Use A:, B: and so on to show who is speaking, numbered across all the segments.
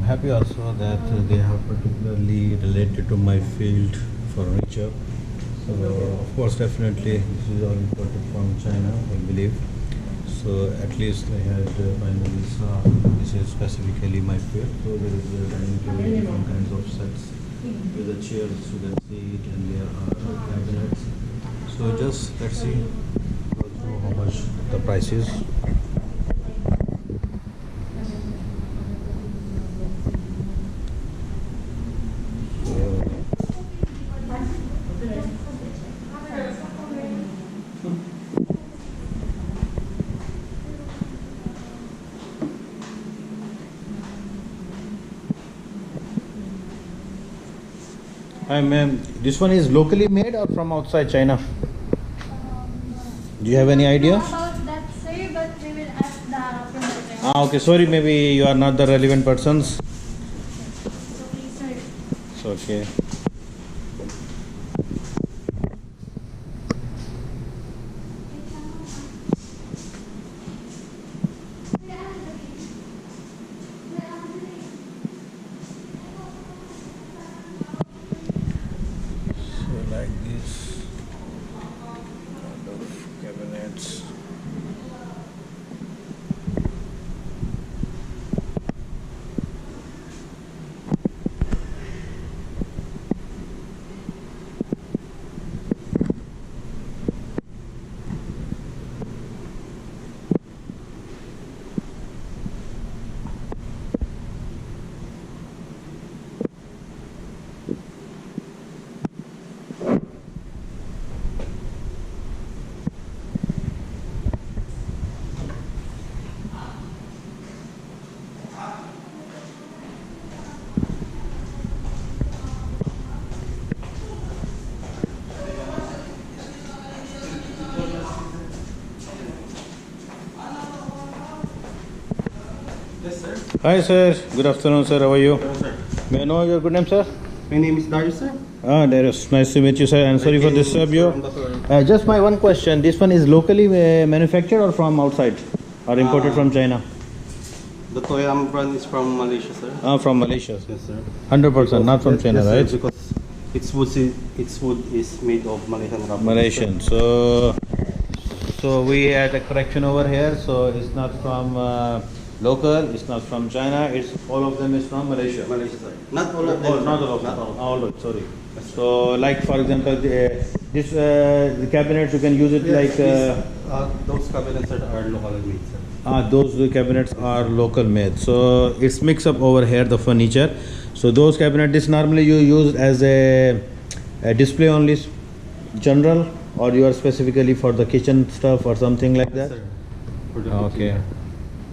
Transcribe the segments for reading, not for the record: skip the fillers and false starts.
A: happy also that they have particularly related to my field, furniture. So of course, definitely this is all imported from China, I believe. So at least I had finally saw this is specifically my field. So there is dining table, different kinds of sets with the chairs you can see it, and there are cabinets. So just let's see go through how much the price is. Hi ma'am, this one is locally made or from outside China? Do you have any idea?
B: About that, sir, but we will ask the promoter.
A: Okay, sorry, maybe you are not the relevant persons.
B: So please, sir.
A: It's okay. So like this kind of cabinets.
C: Yes, sir.
A: Hi sir, good afternoon sir, how are you?
C: Hello, sir.
A: May I know your good name sir?
C: My name is Darius, sir.
A: Darius, nice to meet you sir, and sorry for disturb you.
C: From the-
A: Just my one question, this one is locally manufactured or from outside? Or imported from China?
C: The Toyama brand is from Malaysia, sir.
A: From Malaysia.
C: Yes, sir.
A: 100%, not from
C: Yes,
A: China,
C: yes, sir,
A: right?
C: because its wood is made of Malaysian rubber.
A: Malaysian. So we had a correction over here. So it's not from local. It's not from China. It's all of them is from Malaysia.
C: Malaysia, sir. Not all of them.
A: Oh,
C: sir.
A: not all of
C: Not
A: them.
C: all.
A: All of sorry. So like for example, the cabinets you can use it like.
C: Those cabinets are locally made, sir.
A: Those cabinets are local made. So it's mix up over here the furniture. So those cabinets this normally you use as a display only, general, or you are specifically for the kitchen stuff or something like that.
C: Yes, sir. For the
A: Okay.
C: kitchen.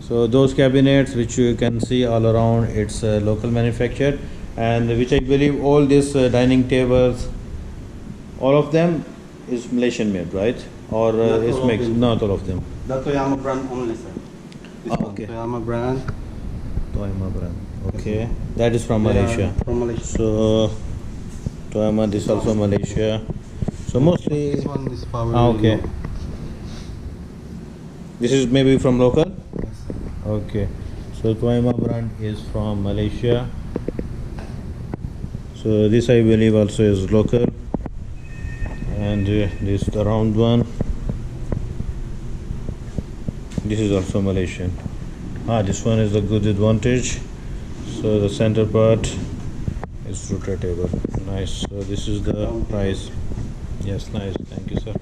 A: So those cabinets which you can see all around, it's local manufactured, and which I believe all these dining tables, all of them is Malaysian made, right? Or
C: Not
A: it's
C: all of
A: mixed?
C: them.
A: Not all of them.
C: The Toyama brand only, sir. This one,
A: Okay.
C: Toyama brand.
A: Toyama brand. Okay, that is from
C: They are
A: Malaysia.
C: From Malaysia.
A: So Toyama, this also Malaysia. So mostly.
C: This one is power.
A: Okay. This is maybe from local.
C: Yes, sir.
A: Okay. So Toyama brand is from Malaysia. So this I believe also is local. And this the round one. This is also Malaysian. This one is the good advantage. So the center part is rotatable. Nice. So this is the price. Yes, nice. Thank you, sir.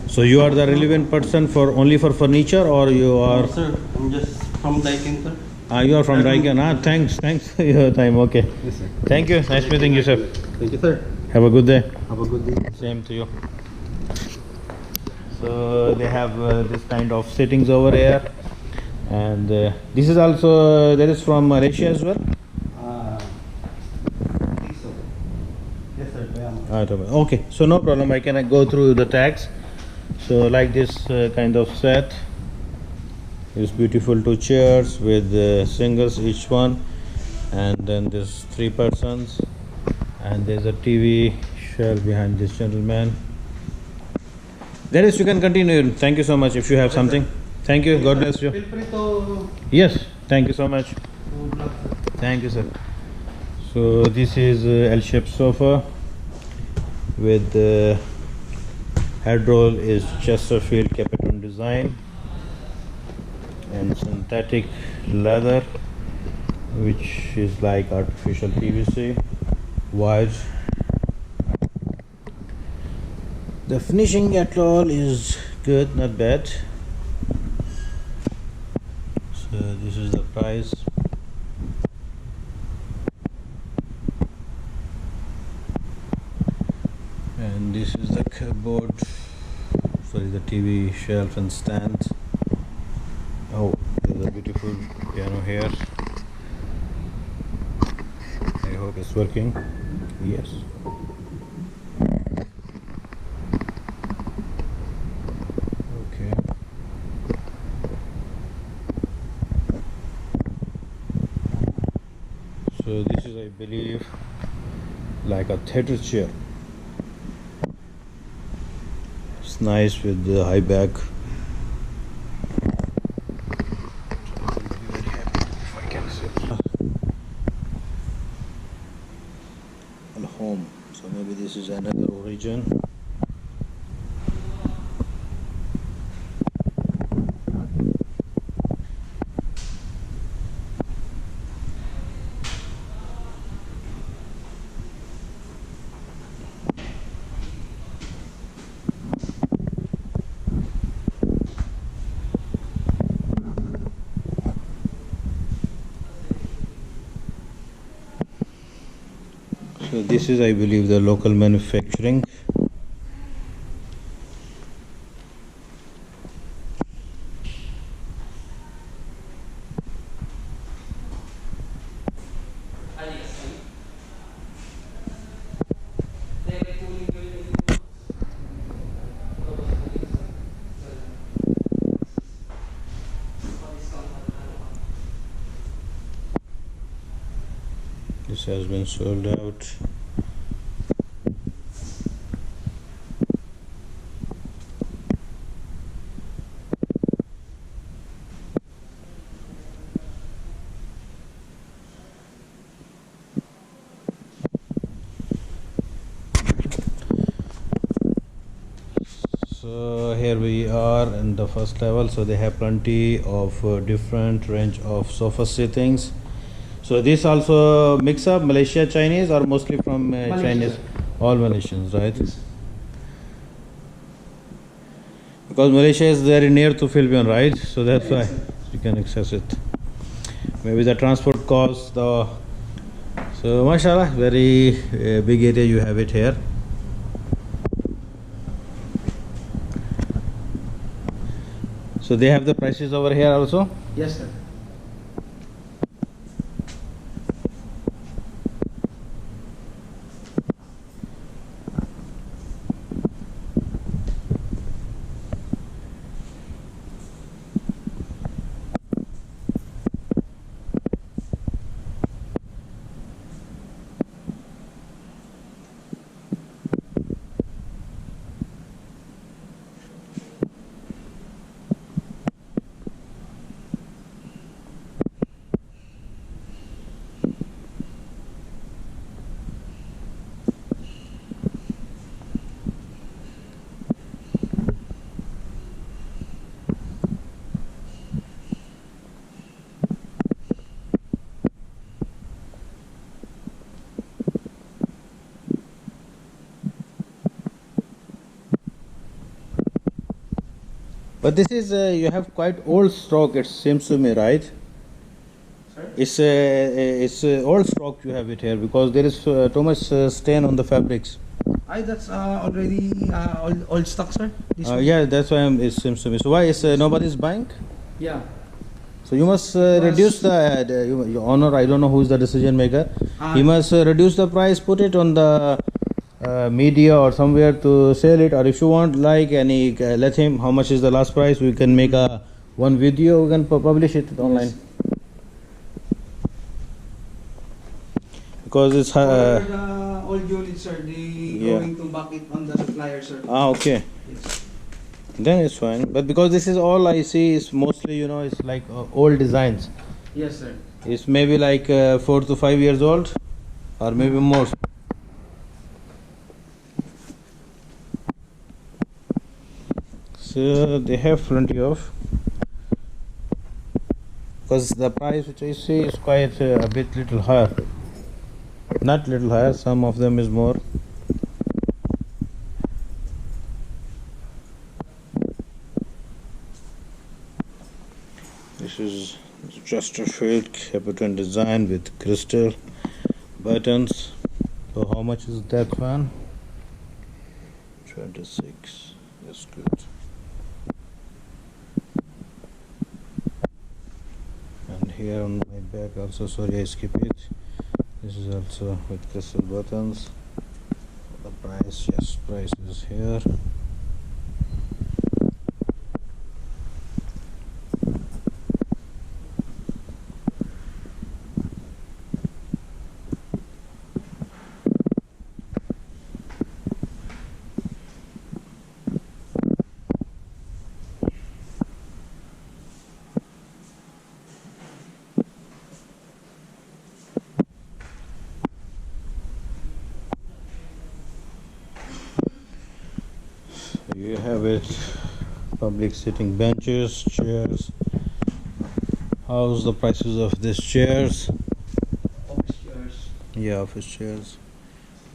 A: So you are the relevant person for only for furniture, or you are?
C: Sir, I'm just from Daikin, sir.
A: You are from Daikin. Thanks for your time. Okay.
C: Yes, sir.
A: Thank you. Nice meeting you, sir.
C: Thank you, sir.
A: Have a good day.
C: Have a good day.
A: Same to you. So they have this kind of settings over here, and this is also that is from Malaysia as well.
C: I think so. Yes, sir. Toyama.
A: Okay, so no problem. I can go through the tags. So like this kind of set is beautiful, two chairs with singles each one, and then there's 3 persons, and there's a TV shelf behind this gentleman. Dennis, you can continue. Thank you so much if you have something. Thank you. God bless you.
C: Feel free to
A: Yes, thank you so much.
C: vlog.
A: Thank you, sir. So this is L-shaped sofa with head roll is Chesterfield Capiton design and synthetic leather, which is like artificial PVC, wide. The finishing at all is good, not bad. So this is the price. And this is the cupboard, sorry, the TV shelf and stand. Oh, there's a beautiful piano here. I hope it's working. Yes. Okay. So this is, I believe, like a theater chair. It's nice with the high back. Very happy if I can sit. And home. So maybe this is another origin. So this is, I believe, the local manufacturing. This has been sold out. So here we are in the first level. So they have plenty of different range of sofa sittings. So this also mix up Malaysia Chinese or mostly from Chinese? All Malaysians, right?
C: Yes.
A: Because Malaysia is very near to Philippines, right? So that's
C: Yes,
A: why
C: sir.
A: you can access it. Maybe the transport cost, so mashallah, very big area you have it here. So they have the prices over here also.
C: Yes, sir.
A: But this is you have quite old stock. It seems to me, right?
C: Sir?
A: It's old stock you have it here because there is too much stain on the fabrics.
D: That's already old stock, sir. This one?
A: Yeah, that's why it seems to me. So why is nobody's buying?
D: Yeah.
A: So you must reduce your owner. I don't know who is the decision maker. He must reduce the price, put it on the media or somewhere to sell it. Or if you want, like any, let him. How much is the last price? We can make a one video. We can publish it online. Because it's
D: For the old unit, sir, they
A: Yeah.
D: going to back it on the supplier, sir.
A: okay.
D: Yes.
A: Then it's fine. But because this is all I see is mostly, you know, it's like old designs.
D: Yes, sir.
A: It's maybe like 4 to 5 years old, or maybe more. So they have plenty of. Because the price which I see is quite a bit little higher. Not little higher. Some of them is more. This is Chesterfield Capitan design with crystal buttons. So how much is that one? 26. That's good. And here on my back also, sorry I skip it. This is also with crystal buttons. The price, yes, price is here. You have it, public sitting benches, chairs. How's the prices of these chairs?
D: Office chairs.
A: Yeah, office chairs.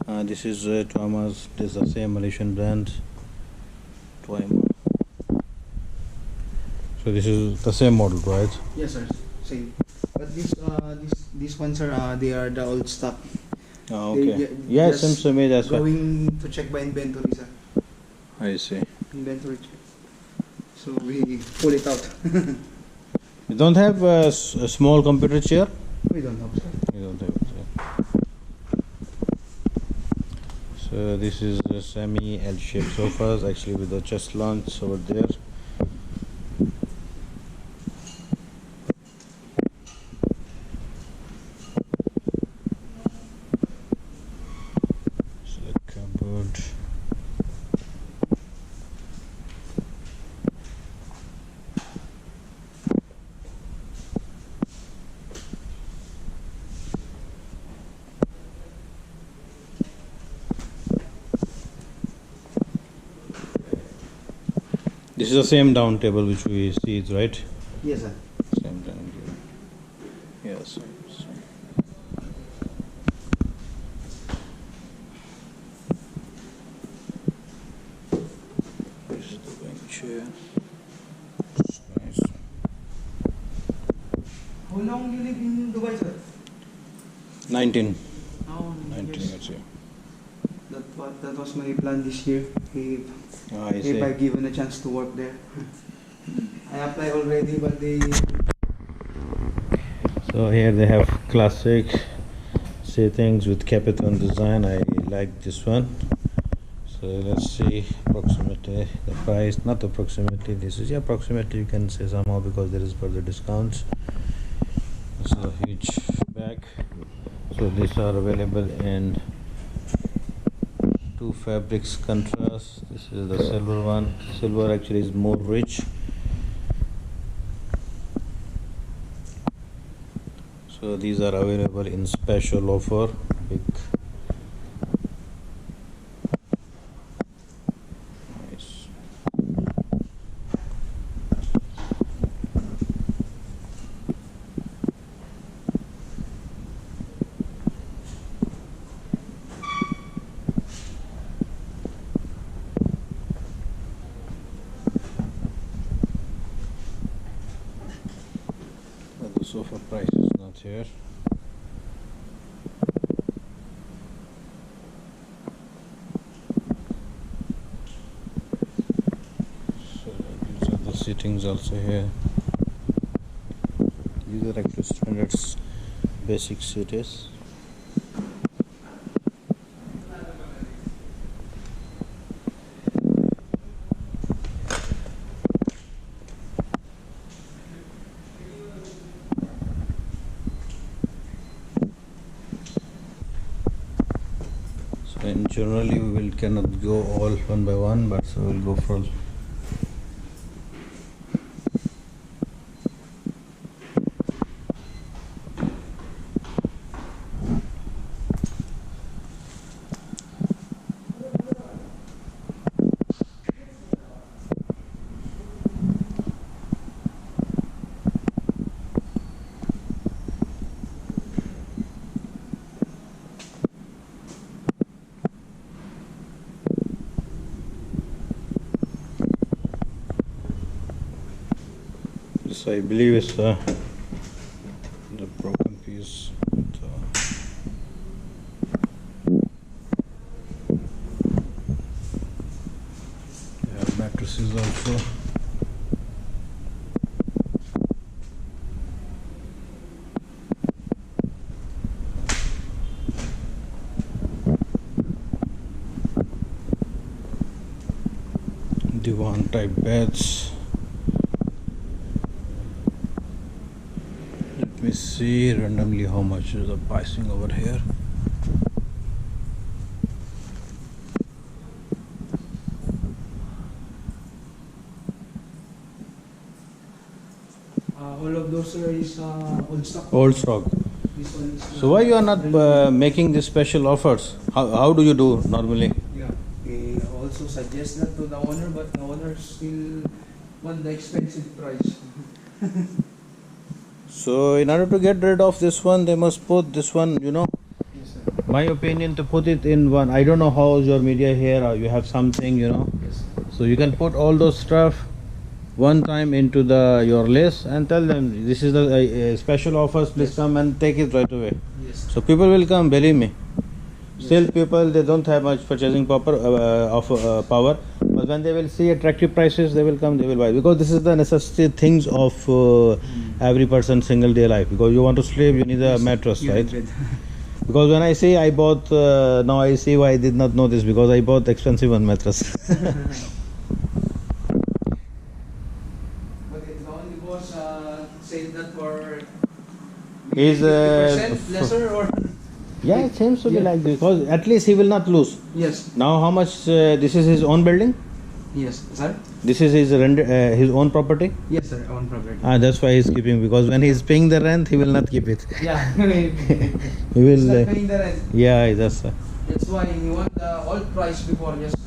A: This is Thomas. This is the same Malaysian brand. Twyma. So this is the same model, right?
D: Yes, sir. Same. But these ones are they are the old stock.
A: Oh,
D: They
A: okay.
D: ju-
A: Yeah,
D: just
A: seems to me that's what
D: Going to check by inventory, sir.
A: I see.
D: Inventory check. So we pull it out.
A: You don't have a small computer chair?
D: We don't have, sir.
A: You don't have it. Yeah. So this is a semi L-shaped sofas, actually with the chest launch over there. So the cupboard. This is the same down table which we see, right?
D: Yes, sir.
A: Same dining table. Yes. Same. This is the wing chair. It's nice.
D: How long you live in Dubai, sir?
A: 19.
D: Oh,
A: 19
D: years.
A: years, yeah.
D: That was my plan this year.
A: I see.
D: If I given a chance to work there. I applied already, but they
A: So here they have classic settings with Capitan design. I like this one. So let's see approximately the price. Not approximately, this is approximately, you can say somehow, because there is further discounts. This is a huge bag. So these are available in two fabrics contrast. This is the silver one. Silver actually is more rich. So these are available in special offer. Big. Nice. But the sofa price is not here. So these are the settings also here. These are actually standard basic seats. So in generally we will cannot go all one by one, but so we'll go for This I believe is the broken piece. They have mattresses also. Divan type beds. Let me see randomly how much is the pricing over here.
D: All of those is old stock.
A: Old stock.
D: This one is.
A: So why you are not making these special offers? How do you do normally?
D: Yeah. We also suggest that to the owner, but the owner still want the expensive price.
A: So in order to get rid of this one, they must put this one,
D: Yes, sir.
A: my opinion, to put it in one. I don't know how is your media here, or you have something,
D: Yes.
A: So you can put all those stuff one time into your list and tell them this is the special offers. Please come and take it right away.
D: Yes.
A: So people will come. Believe me. Still, people they don't have much purchasing power, power. But when they will see attractive prices, they will come. They will buy, because this is the necessity things of every person's single day life. Because you want to sleep, you need a mattress,
D: Yeah,
A: right?
D: bed.
A: Because when I say I bought, now I see why I did not know this, because I bought expensive one mattress.
D: But the only boss said that for
A: He's
D: 50% lesser or
A: yeah, it seems to be
D: Yeah.
A: like this, because at least he will not lose.
D: yes,
A: Now, how much? This is his own building.
D: yes, sir.
A: This is his own property.
D: Yes, sir. Own property.
A: That's why he's keeping, because when he's paying the rent, he will not keep it.
D: Yeah.
A: He will.
D: Start paying the rent.
A: Yeah, that's.
D: That's why he want the old price before just.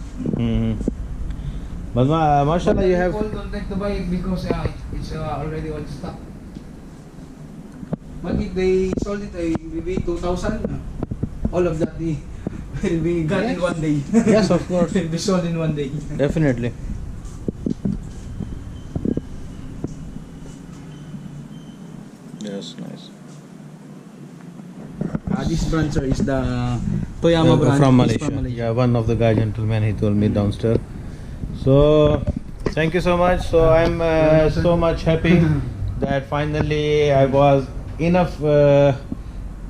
A: But mashallah, you have.
D: People don't like to buy it because it's already old stock. But if they sold it maybe 2,000, all of that will be gone in
A: Yes.
D: one day.
A: Yes, of course.
D: Will be sold in one day.
A: Definitely. Yes, nice.
D: This branch sir, is the Toyama branch.
A: From
D: It's
A: Malaysia. Yeah, one of the guy gentlemen, he told me downstairs. So, thank you so much. So I'm so much happy that finally I was enough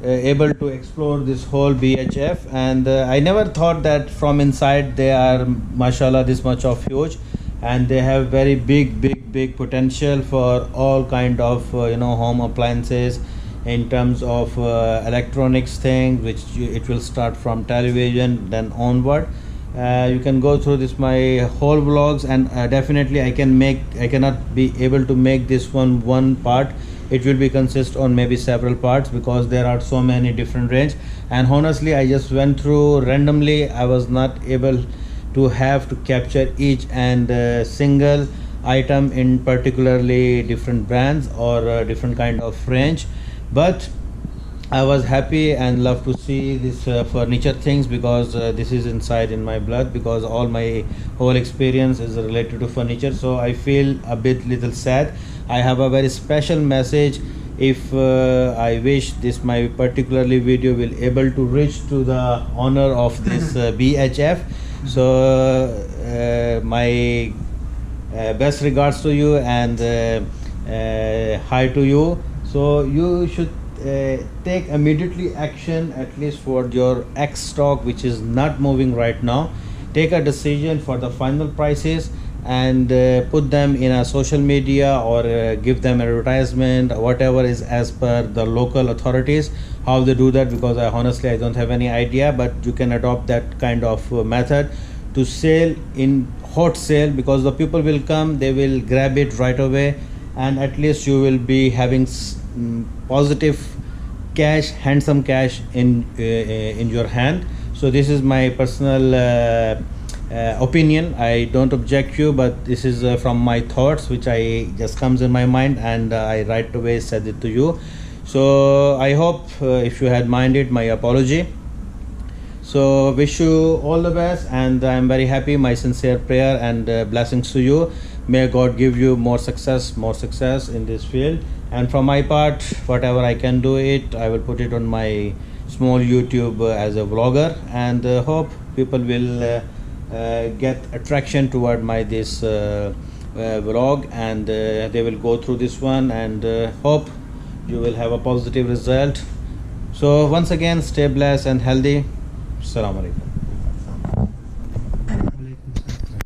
A: able to explore this whole BHF, and I never thought that from inside they are, mashallah, this much of huge, and they have very big potential for all kind of home appliances, in terms of electronics things, which it will start from television then onward. You can go through this my whole vlogs, and definitely I cannot be able to make this one part. It will be consist on maybe several parts, because there are so many different range, and honestly I just went through randomly. I was not able to have to capture each and single item in particularly different brands or different kind of range, but I was happy and love to see this furniture things, because this is inside in my blood, because all my whole experience is related to furniture. So I feel a little sad. I have a very special message. If I wish this my particularly video will able to reach to the owner of this BHF. So my best regards to you, and hi to you. So you should take immediately action, at least for your X stock which is not moving right now. Take a decision for the final prices, and put them in a social media, or give them advertisement, whatever is as per the local authorities, how they do that, because honestly I don't have any idea, but you can adopt that kind of method to sell in hot sale, because the people will come, they will grab it right away, and at least you will be having positive cash, handsome cash in your hand. So this is my personal opinion. I don't object you, but this is from my thoughts, which I just comes in my mind, and I right away said it to you. So I hope if you had minded, my apology. So wish you all the best, and I'm very happy. My sincere prayer and blessings to you. may God give you more success in this field. And from my part, whatever I can do it, I will put it on my small YouTube as a vlogger, and hope people will get attraction toward my this vlog, and they will go through this one, and hope you will have a positive result. So once again, stay blessed and healthy. Assalamu alaikum.